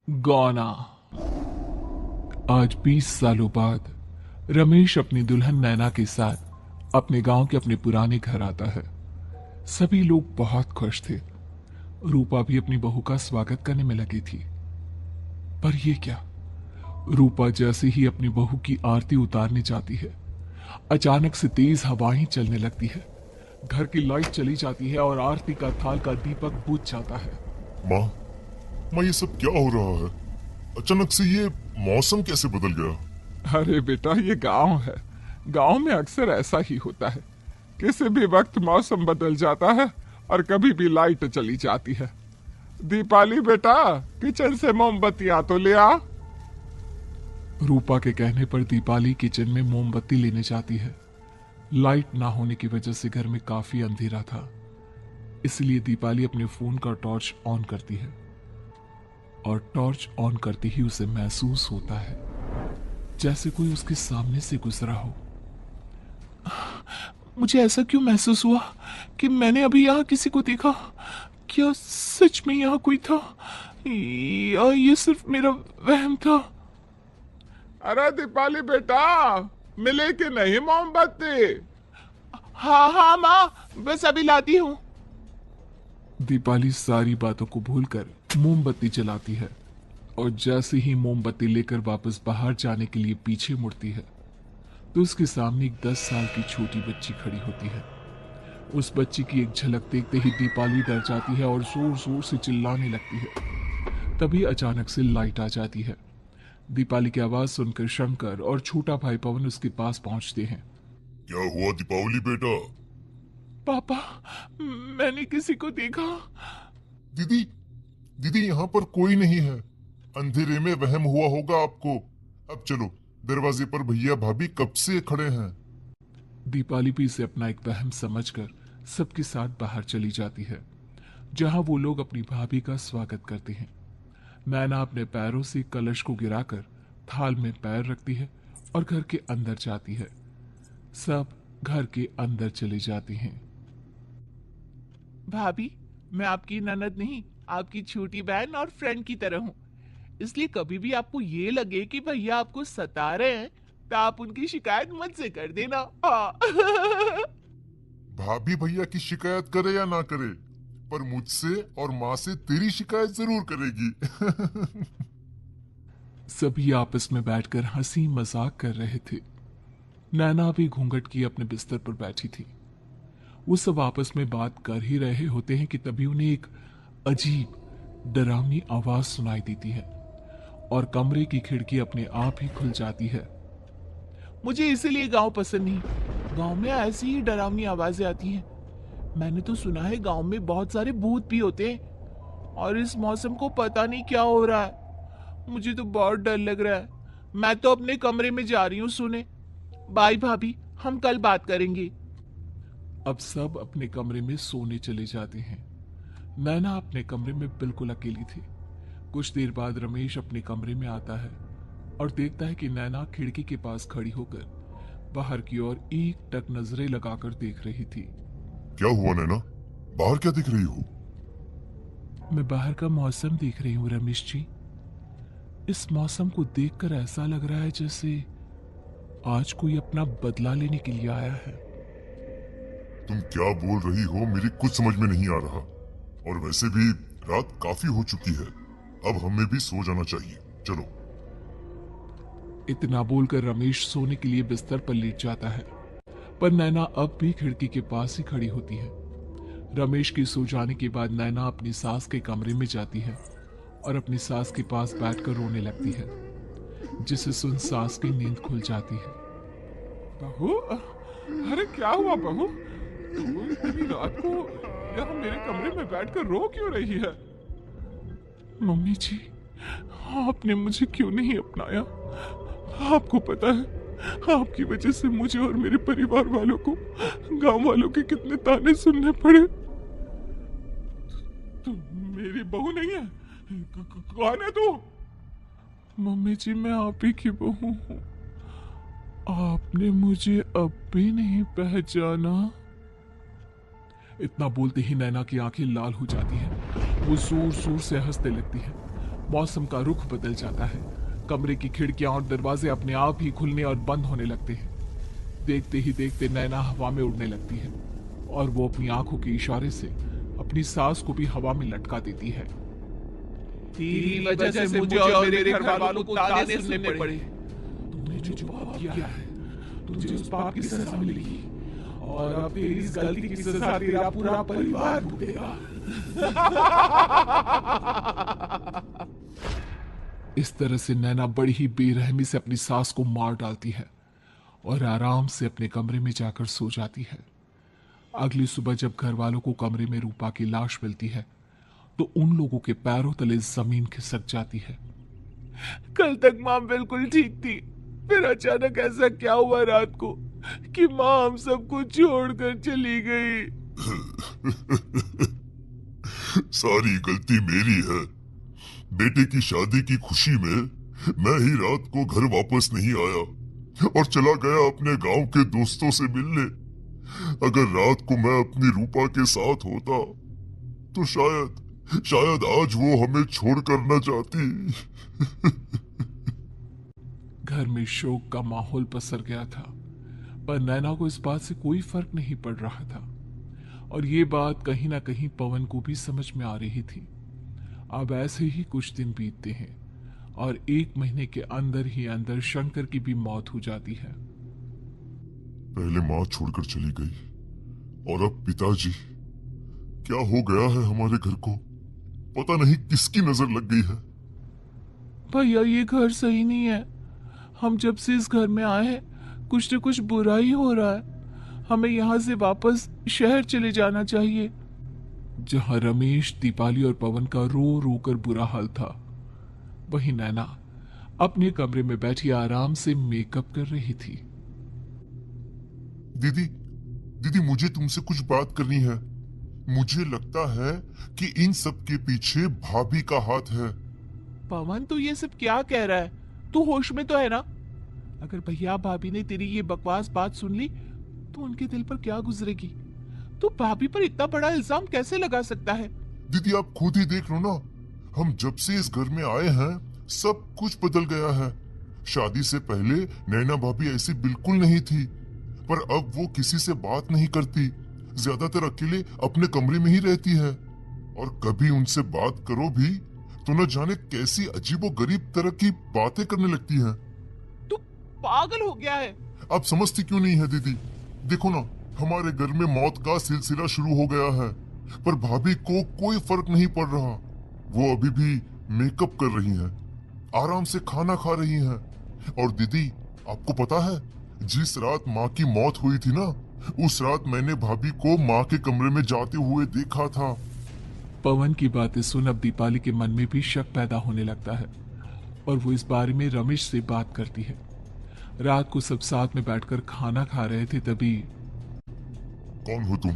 गौना। आज 20 सालों बाद रमेश अपनी दुल्हन नैना के साथ अपने गांव के अपने पुराने घर आता है। सभी लोग बहुत खुश थे। रूपा भी अपनी बहू का स्वागत करने में लगी थी। पर यह क्या, रूपा जैसे ही अपनी बहू की आरती उतारने जाती है, अचानक से तेज हवाएं चलने लगती है। घर की लाइट चली जाती है और आरती का थाल का दीपक बुझ जाता है। माँ, माँ, ये सब क्या हो रहा है? अचानक से ये मौसम कैसे बदल गया? अरे बेटा, ये गांव है। गांव में अक्सर ऐसा ही होता है। किसी भी वक्त मौसम बदल जाता है और कभी भी लाइट चली जाती है। दीपाली बेटा, किचन से मोमबत्तियां तो ले आ। रूपा के कहने पर दीपाली किचन में मोमबत्ती लेने जाती है। लाइट ना होने की वजह से घर में काफी अंधेरा था, इसलिए दीपाली अपने फोन का टॉर्च ऑन करती है और टॉर्च ऑन करते ही उसे महसूस होता है जैसे कोई उसके सामने से गुजरा हो। मुझे ऐसा क्यों महसूस हुआ कि मैंने अभी यहाँ किसी को देखा? क्या सच में यहाँ कोई था या ये सिर्फ मेरा वहम था? अरे दीपाली बेटा, मिले कि नहीं मोमबत्ती? हाँ हाँ माँ, बस अभी लाती हूँ। दीपाली सारी बातों को भूलकर मोमबत्ती जलाती है और जैसे ही मोमबत्ती लेकर वापस बाहर जाने के लिए पीछे मुड़ती है तो उसके सामने एक 10 साल की छोटी बच्ची खड़ी होती है। उस बच्ची की एक झलक देखते ही दीपाली डर जाती है और जोर जोर से चिल्लाने लगती है। तभी अचानक से लाइट आ जाती है। दीपाली की आवाज सुनकर शंकर और छोटा भाई पवन उसके पास पहुंचते हैं। क्या हुआ दीपावली बेटा? पापा, मैंने किसी को देखा। दीदी, दीदी यहाँ पर कोई नहीं है। अंधेरे में वहम हुआ होगा आपको। अब चलो, दरवाजे पर भैया भाभी कब से खड़े हैं। दीपाली भी इसे अपना एक वहम समझकर सबके साथ बाहर चली जाती है, जहां वो लोग अपनी भाभी का स्वागत करते हैं। नैना अपने पैरों से कलश को गिराकर थाल में पैर रखती है और घर के अंदर जाती है। सब घर के अंदर चले जाते हैं। भाभी, मैं आपकी ननद नहीं, आपकी छोटी बहन और फ्रेंड की तरह हूँ। इसलिए कभी भी आपको ये लगे कि भैया आपको सता रहे हैं तो आप उनकी शिकायत मुझसे कर देना। हाँ। भाभी भैया की शिकायत करे या ना करे, पर मुझसे और माँ से तेरी शिकायत जरूर करेगी। सभी आपस में बैठकर हंसी मजाक कर रहे थे। नैना भी घूंघट की अपने बिस्तर पर बैठी थी। वो सब आपस में बात कर ही रहे होते हैं कि तभी उन्हें एक अजीब डरावनी आवाज सुनाई देती है और कमरे की खिड़की अपने आप ही खुल जाती है। मुझे इसीलिए गांव पसंद नहीं। गांव में ऐसी ही डरावनी आवाजें आती हैं। मैंने तो सुना है गांव में बहुत सारे भूत भी होते हैं और इस मौसम को पता नहीं क्या हो रहा है। मुझे तो बहुत डर लग रहा है। मैं तो अपने कमरे में जा रही हूँ सोने। बाय भाभी, हम कल बात करेंगे। अब सब अपने कमरे में सोने चले जाते हैं। नैना अपने कमरे में बिल्कुल अकेली थी। कुछ देर बाद रमेश अपने कमरे में आता है और देखता है कि नैना खिड़की के पास खड़ी होकर बाहर की ओर एक टक नजरें लगाकर देख रही थी। क्या हुआ नैना? बाहर क्या दिख रही हो? मैं बाहर का मौसम देख रही हूँ रमेश जी। इस मौसम को देखकर ऐसा लग रहा है जैसे आज कोई अपना बदला लेने के लिए आया है। तुम क्या बोल रही हो, मेरी कुछ समझ में नहीं आ रहा। और वैसे भी रात काफी हो चुकी है, अब हमें भी सो जाना चाहिए। चलो। इतना बोलकर रमेश सोने के लिए बिस्तर पर लेट जाता है, पर नैना अब भी खिड़की के पास ही खड़ी होती है। रमेश के सो जाने के बाद नैना अपनी सास के कमरे में जाती है और अपनी सास के पास बैठकर रोने लगती है, जिसे सुन सास की नींद खुल जाती है। बहू, अरे क्या हुआ बहू? तू इतनी रात को यहाँ मेरे कमरे में बैठकर रो क्यों रही है? मम्मी जी, आपने मुझे क्यों नहीं अपनाया? आपको पता है, आपकी वजह से मुझे और मेरे परिवार वालों को गांव वालों के कितने ताने सुनने पड़े। तू मेरी बहू नहीं है? कौन है तू? मम्मी जी, मैं आप ही की बहू हूँ। आपने मुझे अब भी नहीं पहचाना? इतना बोलते ही नैना की आंखें लाल हो जाती हैं। वो जोर जोर से हंसने लगती है मौसम का रुख बदल जाता है। कमरे की खिड़कियां और दरवाजे अपने आप ही खुलने और बंद होने लगते हैं। देखते ही देखते नैना हवा में उड़ने लगती है और वो अपनी आंखों के इशारे से अपनी सांस को भी हवा में लटका देती है। तेरी वजह से मुझे और मेरे घर वालों को ताने सुनने पड़े। तुमने जो पाप किया है, तुझे उस पाप की सजा मिलेगी और अब तेरी इस गलती की सजा तेरा पूरा परिवार भुगतेगा। इस तरह से नैना बड़ी ही बेरहमी से अपनी सास को मार डालती है और आराम से अपने कमरे में जाकर सो जाती है। अगली सुबह जब घर वालों को कमरे में रूपा की लाश मिलती है तो उन लोगों के पैरों तले जमीन खिसक जाती है। कल तक माँ बिल्कुल ठीक थी, फिर अचानक ऐसा क्या हुआ रात को कि माँ हम सबको छोड़कर चली गई। सारी गलती मेरी है। बेटे की शादी की खुशी में मैं ही रात को घर वापस नहीं आया और चला गया अपने गांव के दोस्तों से मिलने। अगर रात को मैं अपनी रूपा के साथ होता तो शायद आज वो हमें छोड़कर न जाती। घर में शोक का माहौल पसर गया था, पर नैना को इस बात से कोई फर्क नहीं पड़ रहा था और ये बात कहीं ना कहीं पवन को भी समझ में आ रही थी। अब ऐसे ही कुछ दिन बीतते हैं और 1 महीने के अंदर ही अंदर शंकर की भी मौत हो जाती है। पहले माँ छोड़कर चली गई और अब पिताजी। क्या हो गया है हमारे घर को? पता नहीं किसकी नजर लग गई है। भैया ये घर सही नहीं है। हम जब से इस घर में आए हैं कुछ न कुछ बुरा ही हो रहा है। हमें यहाँ से वापस शहर चले जाना चाहिए। जहां रमेश, दीपाली और पवन का रो रो कर बुरा हाल था, वहीं नैना अपने कमरे में बैठी आराम से मेकअप कर रही थी। दीदी मुझे तुमसे कुछ बात करनी है। मुझे लगता है कि इन सब के पीछे भाभी का हाथ है। पवन तू ये सब क्या कह रहा है? तू होश में तो है ना? अगर भैया भाभी ने तेरी ये बकवास बात सुन ली तो उनके दिल पर क्या गुजरेगी? तू भाभी पर इतना बड़ा इल्जाम कैसे लगा सकता है? दीदी आप खुद ही देख लो ना। हम जब से इस घर में आए हैं सब कुछ बदल गया है। शादी से पहले नैना भाभी ऐसी बिल्कुल नहीं थी, पर अब वो किसी से बात नहीं करती। ज्यादातर अकेले अपने कमरे में ही रहती है और कभी उनसे बात करो भी तो न जाने कैसी अजीबोगरीब तरह की बातें करने लगती है। तू पागल हो गया है? आप समझती क्यों नहीं है दीदी? देखो ना, हमारे घर में मौत का सिलसिला शुरू हो गया है, पर भाभी को कोई फर्क नहीं पड़ रहा। वो अभी भी मेकअप कर रही हैं, आराम से खाना खा रही हैं। और दीदी आपको पता है, जिस रात माँ की मौत हुई थी ना, उस रात मैंने भाभी को माँ के कमरे में जाते हुए देखा था। पवन की बातें सुन अब दीपाली के मन में भी शक पैदा होने लगता है और वो इस बारे में रमेश से बात करती है। रात को सब साथ में बैठकर खाना खा रहे थे, तभी कौन हो तुम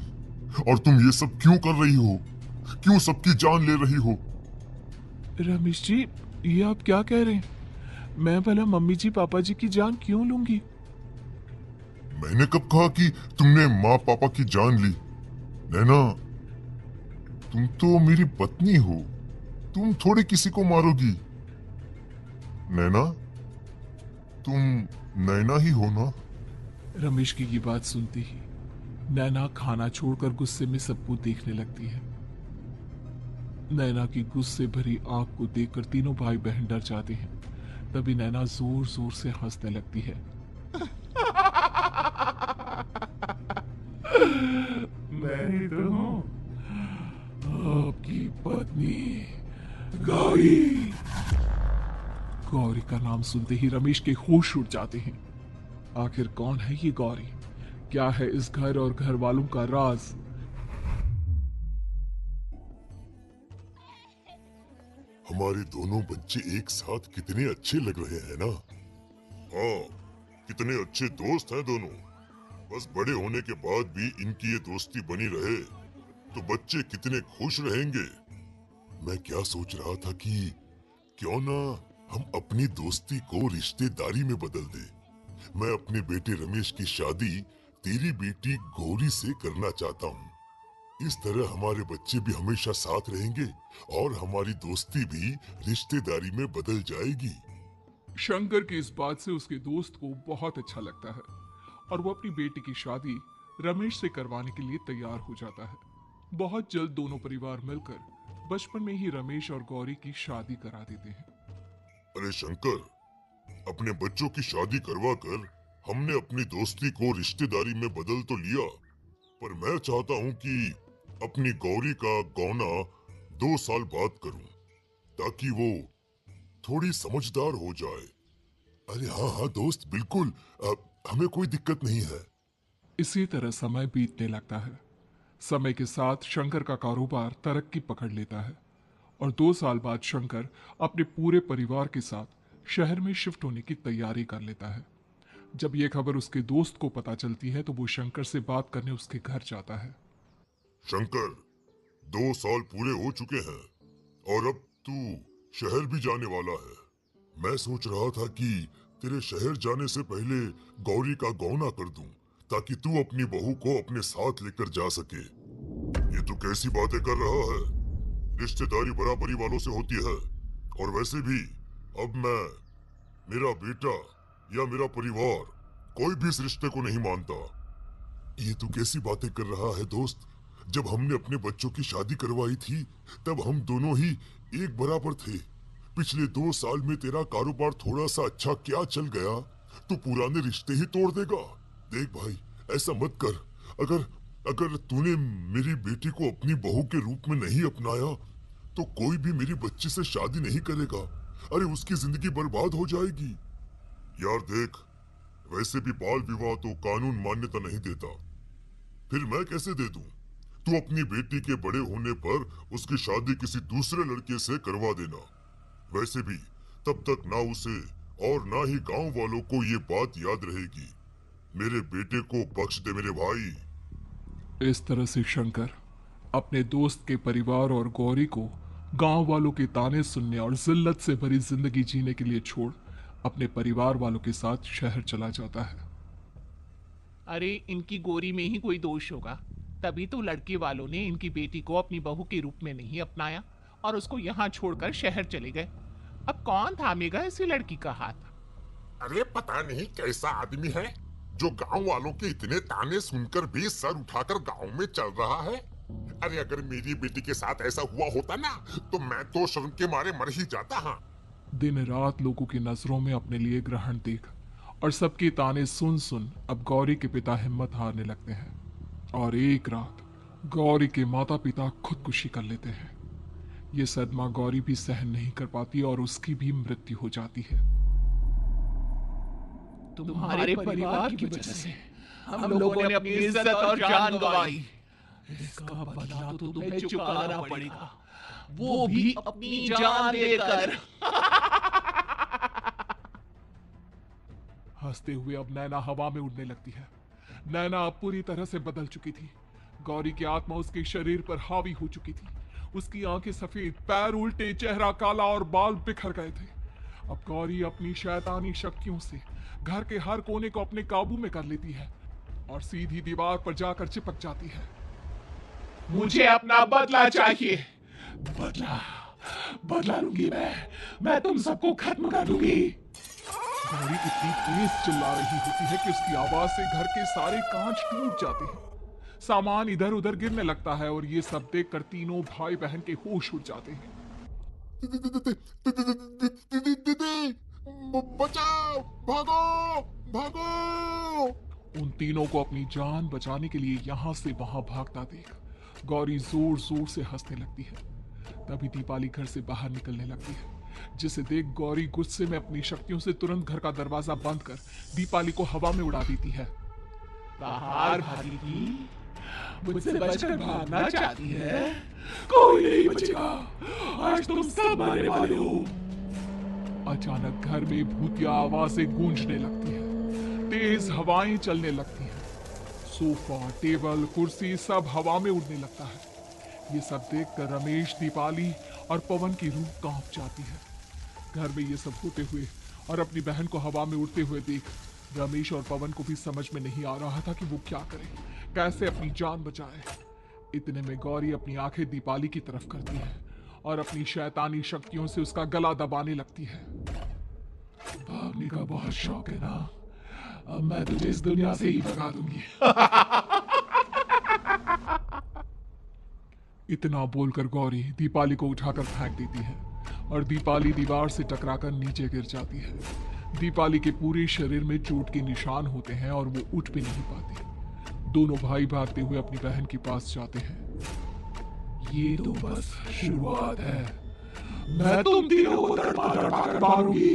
और तुम ये सब क्यों कर रही हो? क्यों सबकी जान ले रही हो? रमेश जी ये आप क्या कह रहे हैं? मैं भला मम्मी जी पापा जी की जान क्यों लूंगी? मैंने कब कहा कि तुमने माँ पापा की जान ली? नैना तुम तो मेरी पत्नी हो, तुम थोड़ी किसी को मारोगी। नैना तुम नैना ही हो ना? रमेश की ये बात सुनते ही नैना खाना छोड़कर गुस्से में सबको देखने लगती है। नैना की गुस्से भरी आंख को देखकर तीनों भाई बहन डर जाते हैं। तभी नैना जोर जोर से हंसने लगती है। मैं ही तो हूँ आपकी पत्नी गौरी। गौरी का नाम सुनते ही रमेश के होश उड़ जाते हैं। आखिर कौन है ये गौरी? क्या है इस घर और घर वालों का राज? हमारे दोनों बच्चे एक साथ कितने अच्छे लग रहे हैं ना? हाँ, कितने अच्छे दोस्त हैं दोनों। बस बड़े होने के बाद भी इनकी ये दोस्ती बनी रहे तो बच्चे कितने खुश रहेंगे। मैं क्या सोच रहा था कि क्यों ना हम अपनी दोस्ती को रिश्तेदारी में बदल दें। मैं अपने बेटे रमेश की शादी तेरी बेटी गौरी से करना चाहता हूँ। इस तरह हमारे बच्चे भी हमेशा साथ रहेंगे और हमारी दोस्ती भी रिश्तेदारी में बदल जाएगी। शंकर की इस बात से उसके दोस्त को बहुत अच्छा लगता है और वो अपनी बेटी की शादी रमेश से करवाने के लिए तैयार हो जाता है। बहुत जल्द दोनों परिवार मिलकर बचपन में ही रमेश और गौरी की शादी करा देते हैं। अरे शंकर, अपने बच्चों की शादी करवा कर हमने अपनी दोस्ती को रिश्तेदारी में बदल तो लिया, पर मैं चाहता हूँ कि अपनी गौरी का गौना 2 साल बाद करूं, ताकि वो थोड़ी समझदार हो जाए। अरे हाँ हाँ दोस्त, बिल्कुल, हमें कोई दिक्कत नहीं है। इसी तरह समय बीतने लगता है। समय के साथ शंकर का कारोबार तरक्की पकड़ लेता है और 2 साल बाद शंकर अपने पूरे परिवार के साथ शहर में शिफ्ट होने की तैयारी कर लेता है। जब यह खबर उसके दोस्त को पता चलती है तो वो शंकर से बात करने उसके घर जाता है। शंकर, 2 साल पूरे हो चुके हैं और अब तू शहर भी जाने वाला है। मैं सोच रहा था कि तेरे शहर जाने से पहले गौरी का गौना कर दूं, ताकि तू अपनी बहू को अपने साथ लेकर जा सके। ये तू कैसी बातें कर रहा है? रिश्तेदारी बराबरी वालों से होती है, और वैसे भी अब मैं, मेरा बेटा या मेरा परिवार कोई भी इस रिश्ते को नहीं मानता। ये तू कैसी बातें कर रहा है दोस्त? जब हमने अपने बच्चों की शादी करवाई थी तब हम दोनों ही एक बराबर थे। पिछले 2 साल में तेरा कारोबार थोड़ा सा अच्छा क्या चल गया तो पुराने रिश्ते ही तोड़ देगा। देख भाई, ऐसा मत कर। अगर तूने मेरी बेटी को अपनी बहू के रूप में नहीं अपनाया तो कोई भी मेरी बच्ची से शादी नहीं करेगा। अरे उसकी जिंदगी बर्बाद हो जाएगी। यार देख, वैसे भी बाल विवाह तो कानून मान्यता नहीं देता, फिर मैं कैसे दे दूं? तू अपनी बेटी के बड़े होने पर उसकी शादी किसी दूसरे लड़के से करवा देना। वैसे भी तब तक ना उसे और ना ही गांव वालों को ये बात याद रहेगी। मेरे बेटे को बख्श दे मेरे भाई। इस तरह से शंकर अपने दोस्त के परिवार और गौरी को गांव वालों के ताने सुनने और जिल्लत से भरी जिंदगी जीने के लिए छोड़ अपने परिवार वालों के साथ शहर चला जाता है। अरे इनकी गोरी में ही कोई दोष होगा, तभी तो लड़के वालों ने इनकी बेटी को अपनी बहू के रूप में नहीं अपनाया और उसको यहाँ छोड़कर शहर चले गए। अब कौन थामेगा इसी लड़की का हाथ? अरे पता नहीं कैसा आदमी है जो गांव वालों के इतने ताने सुनकर भी सर उठाकर गांव में चल रहा है। अरे अगर मेरी बेटी के साथ ऐसा हुआ होता ना तो मैं तो शर्म के मारे मर ही जाता। हाँ, दिन रात लोगों की नजरों में अपने लिए ग्रहण देख और सबके ताने सुन सुन अब गौरी के पिता हिम्मत हारने लगते हैं और एक रात गौरी के माता पिता खुदकुशी कर लेते हैं। ये सदमा गौरी भी सहन नहीं कर पाती और उसकी भी मृत्यु हो जाती है। तुम्हारे परिवार की वजह से हम लोगों ने अपनी इज्जत और जान गंवाई। इसका बदला तो तुम्हें चुकाना पड़ेगा, वो भी अपनी जान देकर। हंसते हुए अब नैना हवा में उड़ने लगती है। नैना अब पूरी तरह से बदल चुकी थी। गौरी की आत्मा उसके शरीर पर हावी हो चुकी थी। उसकी आंखें सफेद, पैर उल्टे, चेहरा काला और बाल बिखर गए थे। अब गौरी अपनी शैतानी शक्तियों से घर के हर कोने को अपने काबू में कर लेती है और सीधी दीवार पर जाकर चिपक जाती है। मुझे अपना बदला चाहिए। बदला लूंगी मैं तुम सबको खत्म कर दूंगी। गौरी इतनी तेज चिल्ला रही होती है कि उसकी आवाज से घर के सारे कांच टूट जाते हैं। सामान इधर उधर गिरने लगता है और ये सब देखकर तीनों भाई बहन के होश उड़ जाते हैं। बचाओ, भागो भागो। उन तीनों को अपनी जान बचाने के लिए यहाँ से वहां भागता देख गौरी जोर जोर से हंसने लगती है। तभी दीपाली घर से बाहर निकलने लगती है, जिसे देख गौरी गुस्से में अपनी शक्तियों से तुरंत घर का दरवाजा बंद कर दीपाली को हवा में उड़ा देती है। बाहर भागेगी, मुझसे बचकर भागना चाहती है? कोई नहीं बचेगा, आज तुम सब मरने वाले हो। अचानक घर में भूतिया आवाजें गूंजने लगती है, तेज हवाएं चलने लगती हैं। सोफा, टेबल, कुर्सी सब हवा में उड़ने लगता है। ये सब देखकर रमेश, दीपाली और पवन की रूह कांप जाती है। घर में ये सब होते हुए और अपनी बहन को हवा में उड़ते हुए देख रमेश और पवन को भी समझ में नहीं आ रहा था कि वो क्या करे, कैसे अपनी जान बचाए। इतने में गौरी अपनी आंखें दीपाली की तरफ करती है और अपनी शैतानी शक्तियों से उसका गला दबाने लगती है। भागने का बहुत शौक है ना, अब मैं तुझे इस दुनिया से ही भगा दूंगी। इतना बोलकर गौरी दीपाली को उठाकर फेंक देती है और दीपाली दीवार से टकराकर नीचे गिर जाती है। दीपाली के पूरे शरीर में चोट के निशान होते हैं और वो उठ भी नहीं पाती। दोनों भाई भागते हुए अपनी बहन के पास जाते हैं। ये तो बस शुरुआत है, मैं तुम तीनों को तड़पा कर मारूंगी।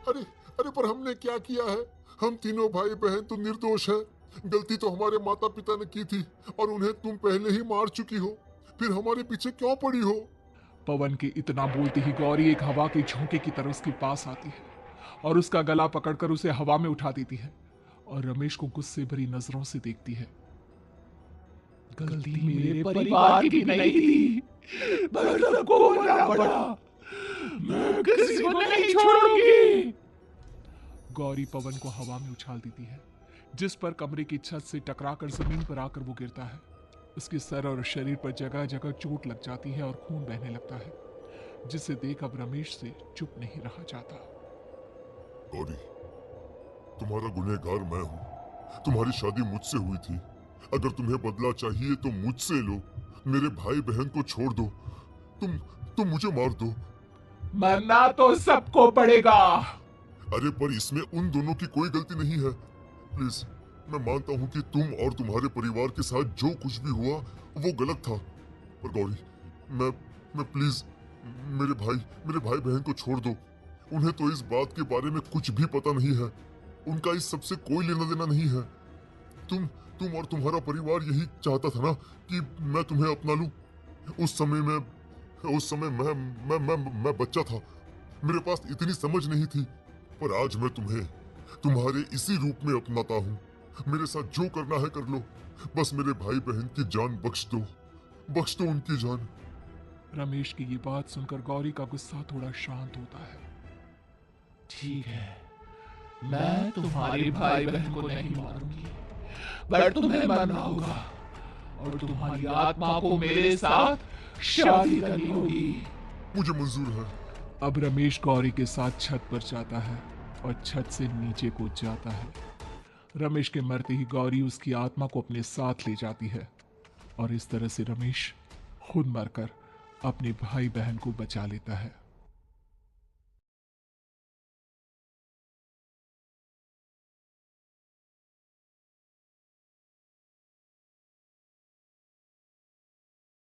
अरे अरे पर हमने क्या किया है? हम तीनों भाई बहन तो निर्दोष हैं। गलती तो हमारे माता पिता ने की थी और उन्हें तुम पहले ही मार चुकी हो, फिर हमारे पीछे क्यों पड़ी हो? पवन के इतना बोलते ही गौरी एक हवा के झोंके की तरह उसके पास आती है और उसका गला पकड़कर उसे हवा में उठा देती है और रमेश को गुस्से भरी नजरों से देखती है। गलती मेरे परिवार की नहीं थी, मगर सबको मरना पड़ा। मैं किसी को नहीं छोड़ूंगी। गौरी पवन को हवा में उछाल देती है, जिस पर कमरे की छत से टकराकर जमीन पर आकर वो गिरता है। उसके सर और शरीर पर जगह जगह चोट लग जाती है और खून बहने लगता है, जिसे देख अब रमेश से चुप नहीं रहा जाता। गौरी, तुम्हारा गुनहगार मैं हूँ। तुम्हारी शादी मुझसे हुई थी। अगर तुम्हें बदला चाहिए तो मुझसे लो। मेरे भाई बहन को छोड़ दो। तुम मुझे मार दो। मरना तो सबको पड़ेगा। अरे पर इसमें उन दोनों की कोई गलती नहीं है। प्लीज, मैं मानता हूँ कि तुम और तुम्हारे परिवार के साथ जो कुछ भी हुआ वो गलत था, पर गौरी, मैं प्लीज मेरे भाई बहन को छोड़ दो। उन्हें तो इस बात के बारे में कुछ भी पता नहीं है। उनका इस सबसे कोई लेना देना नहीं है। तुम और तुम्हारा परिवार यही चाहता था ना कि मैं तुम्हें अपना लूं। उस समय मैं बच्चा था। मेरे पास इतनी समझ नहीं थी, पर आज मैं तुम्हें तुम्हारे इसी रूप में अपनाता हूँ। मेरे साथ जो करना है कर लो, बस मेरे भाई बहन की जान बख्श दो उनकी जान। रमेश की ये बात सुनकर गौरी का गुस्सा थोड़ा शांत होता है। ठीक है, मैं तुम्हारे भाई बहन को नहीं मारूंगी, पर तुम्हें मरना होगा और तुम्हारी आत्मा को मेरे साथ शादी करनी होगी। मुझे मंजूर है। अब रमेश गौरी के साथ छत पर जाता है और छत से नीचे कूद जाता है। रमेश के मरते ही गौरी उसकी आत्मा को अपने साथ ले जाती है और इस तरह से रमेश खुद मरकर अपने भाई बहन को बचा लेता है।